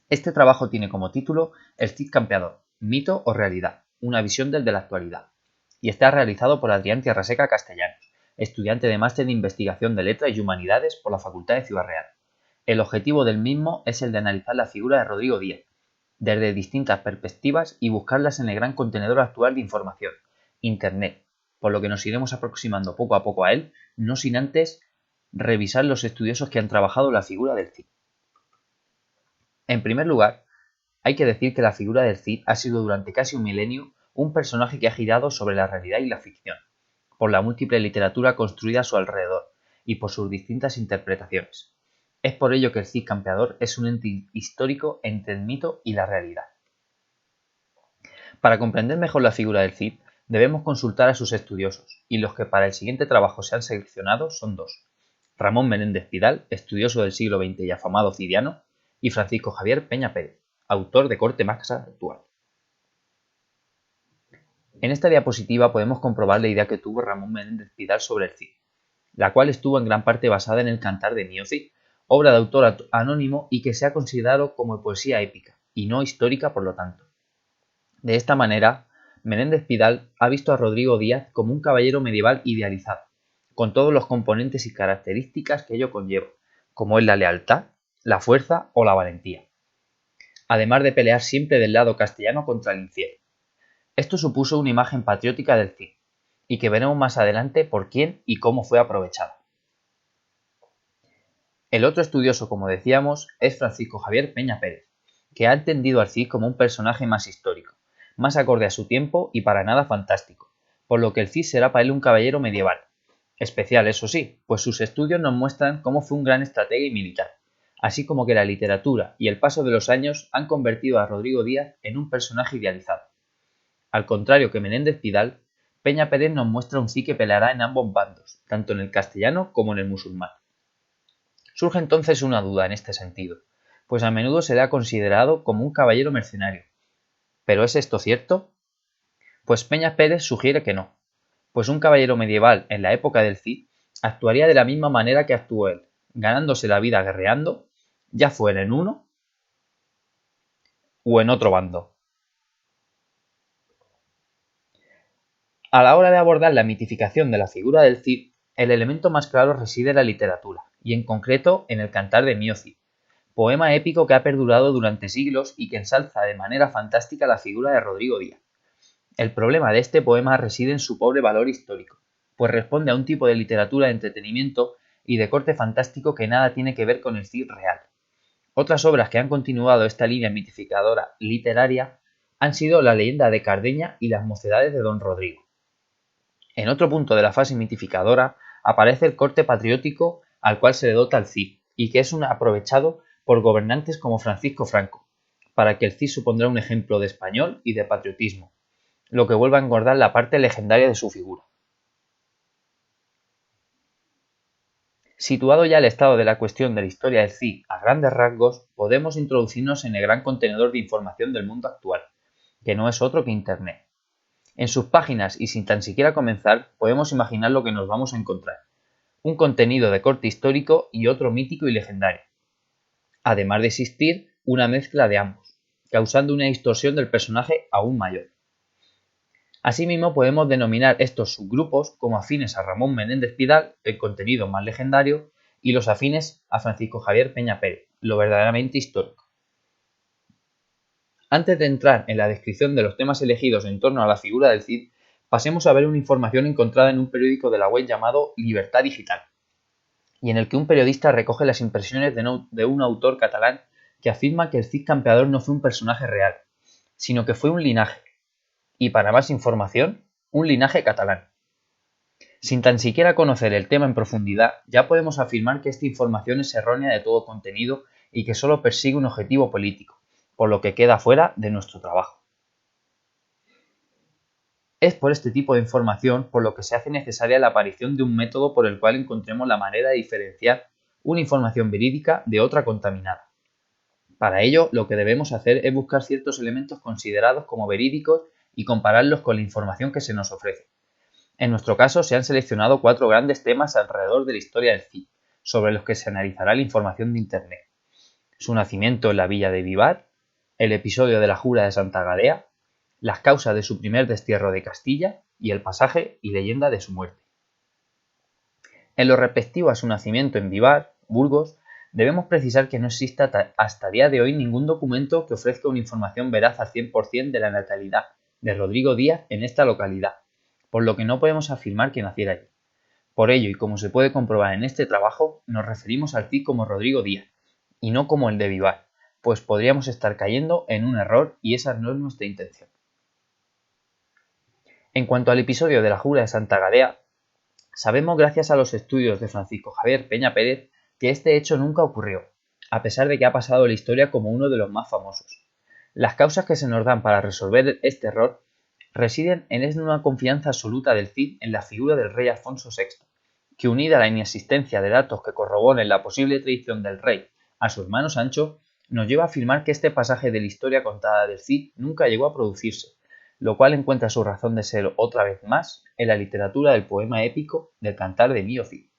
Este trabajo tiene como título El Cid Campeador, mito o realidad, una visión del de la actualidad, y está realizado por Adrián Tierraseca Castellanos, estudiante de Máster de Investigación de Letras y Humanidades por la Facultad de Ciudad Real. El objetivo del mismo es el de analizar la figura de Rodrigo Díaz, desde distintas perspectivas y buscarlas en el gran contenedor actual de información, Internet, por lo que nos iremos aproximando poco a poco a él, no sin antes revisar los estudiosos que han trabajado la figura del Cid. En primer lugar, hay que decir que la figura del Cid ha sido durante casi un milenio un personaje que ha girado sobre la realidad y la ficción, por la múltiple literatura construida a su alrededor y por sus distintas interpretaciones. Es por ello que el Cid Campeador es un ente histórico entre el mito y la realidad. Para comprender mejor la figura del Cid, debemos consultar a sus estudiosos, y los que para el siguiente trabajo se han seleccionado son dos: Ramón Menéndez Pidal, estudioso del siglo XX y afamado cidiano, y Francisco Javier Peña Pérez, autor de corte más actual. En esta diapositiva podemos comprobar la idea que tuvo Ramón Menéndez Pidal sobre el Cid, la cual estuvo en gran parte basada en el Cantar de Mío Cid, obra de autor anónimo y que se ha considerado como poesía épica, y no histórica por lo tanto. De esta manera, Menéndez Pidal ha visto a Rodrigo Díaz como un caballero medieval idealizado, con todos los componentes y características que ello conlleva, como es la lealtad, la fuerza o la valentía, además de pelear siempre del lado castellano contra el infiel. Esto supuso una imagen patriótica del Cid, y que veremos más adelante por quién y cómo fue aprovechada. El otro estudioso, como decíamos, es Francisco Javier Peña Pérez, que ha entendido al Cid como un personaje más histórico, más acorde a su tiempo y para nada fantástico, por lo que el Cid será para él un caballero medieval. Especial, eso sí, pues sus estudios nos muestran cómo fue un gran estratega y militar, así como que la literatura y el paso de los años han convertido a Rodrigo Díaz en un personaje idealizado. Al contrario que Menéndez Pidal, Peña Pérez nos muestra un Cid que peleará en ambos bandos, tanto en el castellano como en el musulmán. Surge entonces una duda en este sentido, pues a menudo se le ha considerado como un caballero mercenario. ¿Pero es esto cierto? Pues Peña Pérez sugiere que no, pues un caballero medieval en la época del Cid actuaría de la misma manera que actuó él, ganándose la vida guerreando, ya fuera en uno o en otro bando. A la hora de abordar la mitificación de la figura del Cid, el elemento más claro reside en la literatura, y en concreto en el Cantar de Mío Cid, poema épico que ha perdurado durante siglos y que ensalza de manera fantástica la figura de Rodrigo Díaz. El problema de este poema reside en su pobre valor histórico, pues responde a un tipo de literatura de entretenimiento y de corte fantástico que nada tiene que ver con el Cid real. Otras obras que han continuado esta línea mitificadora literaria han sido La leyenda de Cardeña y Las mocedades de Don Rodrigo. En otro punto de la fase mitificadora aparece el corte patriótico al cual se le dota al Cid, y que es aprovechado por gobernantes como Francisco Franco, para que el Cid supondrá un ejemplo de español y de patriotismo, lo que vuelve a engordar la parte legendaria de su figura. Situado ya el estado de la cuestión de la historia del Cid a grandes rasgos, podemos introducirnos en el gran contenedor de información del mundo actual, que no es otro que Internet. En sus páginas y sin tan siquiera comenzar, podemos imaginar lo que nos vamos a encontrar: un contenido de corte histórico y otro mítico y legendario, además de existir una mezcla de ambos, causando una distorsión del personaje aún mayor. Asimismo, podemos denominar estos subgrupos como afines a Ramón Menéndez Pidal, el contenido más legendario, y los afines a Francisco Javier Peña Pérez, lo verdaderamente histórico. Antes de entrar en la descripción de los temas elegidos en torno a la figura del Cid, pasemos a ver una información encontrada en un periódico de la web llamado Libertad Digital, y en el que un periodista recoge las impresiones de un autor catalán que afirma que el Cid Campeador no fue un personaje real, sino que fue un linaje, y para más información, un linaje catalán. Sin tan siquiera conocer el tema en profundidad, ya podemos afirmar que esta información es errónea de todo contenido y que solo persigue un objetivo político, por lo que queda fuera de nuestro trabajo. Es por este tipo de información por lo que se hace necesaria la aparición de un método por el cual encontremos la manera de diferenciar una información verídica de otra contaminada. Para ello, lo que debemos hacer es buscar ciertos elementos considerados como verídicos y compararlos con la información que se nos ofrece. En nuestro caso, se han seleccionado 4 grandes temas alrededor de la historia del Cid, sobre los que se analizará la información de Internet. su nacimiento en la villa de Vivar, el episodio de la Jura de Santa Gadea, las causas de su primer destierro de Castilla y el pasaje y leyenda de su muerte. En lo respectivo a su nacimiento en Vivar, Burgos, debemos precisar que no existe hasta día de hoy ningún documento que ofrezca una información veraz al 100% de la natalidad de Rodrigo Díaz en esta localidad, por lo que no podemos afirmar que naciera allí. Por ello, y como se puede comprobar en este trabajo, nos referimos al Cid como Rodrigo Díaz, y no como el de Vivar, pues podríamos estar cayendo en un error y esa no es nuestra intención. En cuanto al episodio de la Jura de Santa Gadea, sabemos gracias a los estudios de Francisco Javier Peña Pérez que este hecho nunca ocurrió, a pesar de que ha pasado a la historia como uno de los más famosos. Las causas que se nos dan para resolver este error residen en una confianza absoluta del Cid en la figura del rey Alfonso VI, que unida a la inexistencia de datos que corroboren la posible traición del rey a su hermano Sancho, nos lleva a afirmar que este pasaje de la historia contada del Cid nunca llegó a producirse, lo cual encuentra su razón de ser otra vez más en la literatura del poema épico del Cantar de Mío Cid.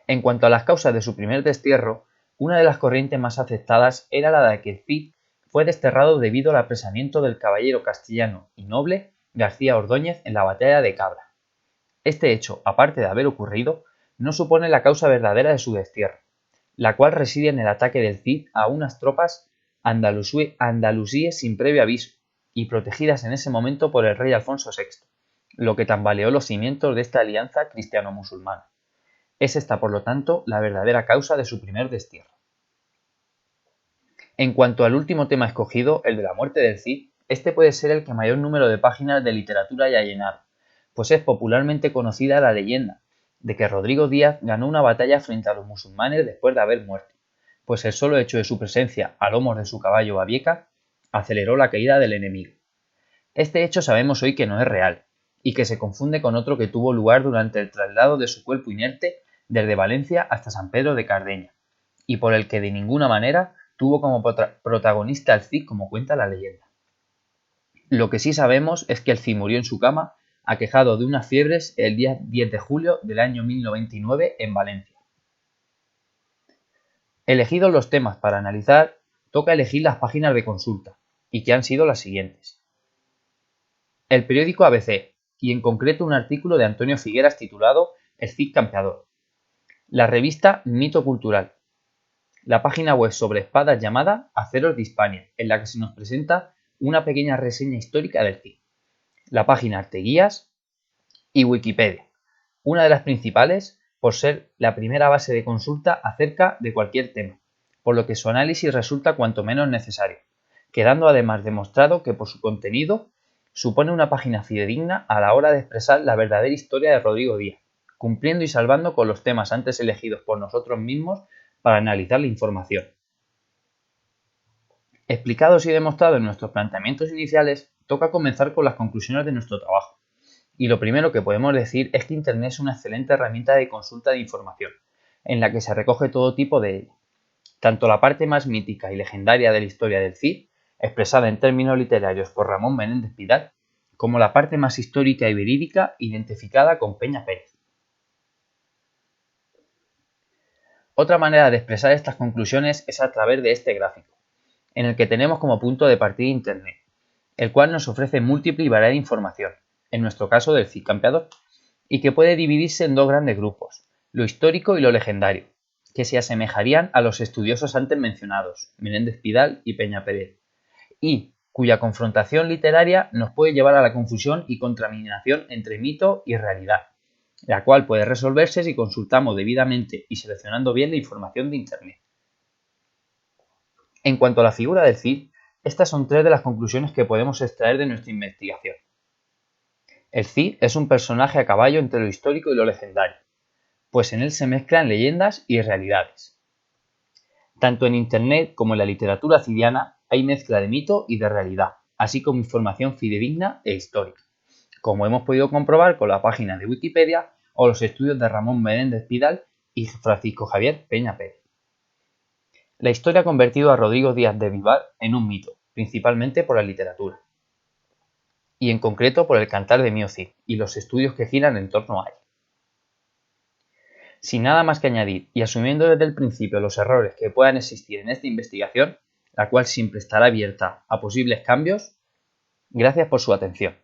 En cuanto a las causas de su primer destierro, una de las corrientes más aceptadas era la de que el Cid fue desterrado debido al apresamiento del caballero castellano y noble García Ordóñez en la batalla de Cabra. Este hecho, aparte de haber ocurrido, no supone la causa verdadera de su destierro, la cual reside en el ataque del Cid a unas tropas andalusíes sin previo aviso y protegidas en ese momento por el rey Alfonso VI, lo que tambaleó los cimientos de esta alianza cristiano-musulmana. Es esta, por lo tanto, la verdadera causa de su primer destierro. En cuanto al último tema escogido, el de la muerte del Cid, este puede ser el que mayor número de páginas de literatura haya llenado, pues es popularmente conocida la leyenda de que Rodrigo Díaz ganó una batalla frente a los musulmanes después de haber muerto, pues el solo hecho de su presencia a lomos de su caballo Babieca aceleró la caída del enemigo. Este hecho sabemos hoy que no es real, y que se confunde con otro que tuvo lugar durante el traslado de su cuerpo inerte desde Valencia hasta San Pedro de Cardeña, y por el que de ninguna manera tuvo como protagonista al Cid como cuenta la leyenda. Lo que sí sabemos es que el Cid murió en su cama, aquejado de unas fiebres el día 10 de julio del año 1099 en Valencia. Elegidos los temas para analizar, toca elegir las páginas de consulta, y que han sido las siguientes. El periódico ABC, y en concreto un artículo de Antonio Figueras titulado El Cid Campeador. La revista Mito Cultural. La página web sobre espadas llamada Aceros de Hispania, en la que se nos presenta una pequeña reseña histórica del Cid. La página Arteguías y Wikipedia, una de las principales por ser la primera base de consulta acerca de cualquier tema, por lo que su análisis resulta cuanto menos necesario, quedando además demostrado que por su contenido supone una página fidedigna a la hora de expresar la verdadera historia de Rodrigo Díaz, cumpliendo y salvando con los temas antes elegidos por nosotros mismos para analizar la información. Explicados y demostrados en nuestros planteamientos iniciales, toca comenzar con las conclusiones de nuestro trabajo. Y lo primero que podemos decir es que Internet es una excelente herramienta de consulta de información, en la que se recoge todo tipo de ella, tanto la parte más mítica y legendaria de la historia del Cid, expresada en términos literarios por Ramón Menéndez Pidal, como la parte más histórica y verídica identificada con Peña Pérez. Otra manera de expresar estas conclusiones es a través de este gráfico, en el que tenemos como punto de partida Internet, el cual nos ofrece múltiple y variada información, en nuestro caso del Cid Campeador, y que puede dividirse en dos grandes grupos, lo histórico y lo legendario, que se asemejarían a los estudiosos antes mencionados, Menéndez Pidal y Peña Pérez, y cuya confrontación literaria nos puede llevar a la confusión y contaminación entre mito y realidad, la cual puede resolverse si consultamos debidamente y seleccionando bien la información de Internet. En cuanto a la figura del Cid, estas son tres de las conclusiones que podemos extraer de nuestra investigación. El Cid es un personaje a caballo entre lo histórico y lo legendario, pues en él se mezclan leyendas y realidades. Tanto en Internet como en la literatura cidiana hay mezcla de mito y de realidad, así como información fidedigna e histórica, como hemos podido comprobar con la página de Wikipedia o los estudios de Ramón Menéndez Pidal y Francisco Javier Peña Pérez. La historia ha convertido a Rodrigo Díaz de Vivar en un mito, principalmente por la literatura, y en concreto por el Cantar de Mío Cid y los estudios que giran en torno a él. Sin nada más que añadir y asumiendo desde el principio los errores que puedan existir en esta investigación, la cual siempre estará abierta a posibles cambios, gracias por su atención.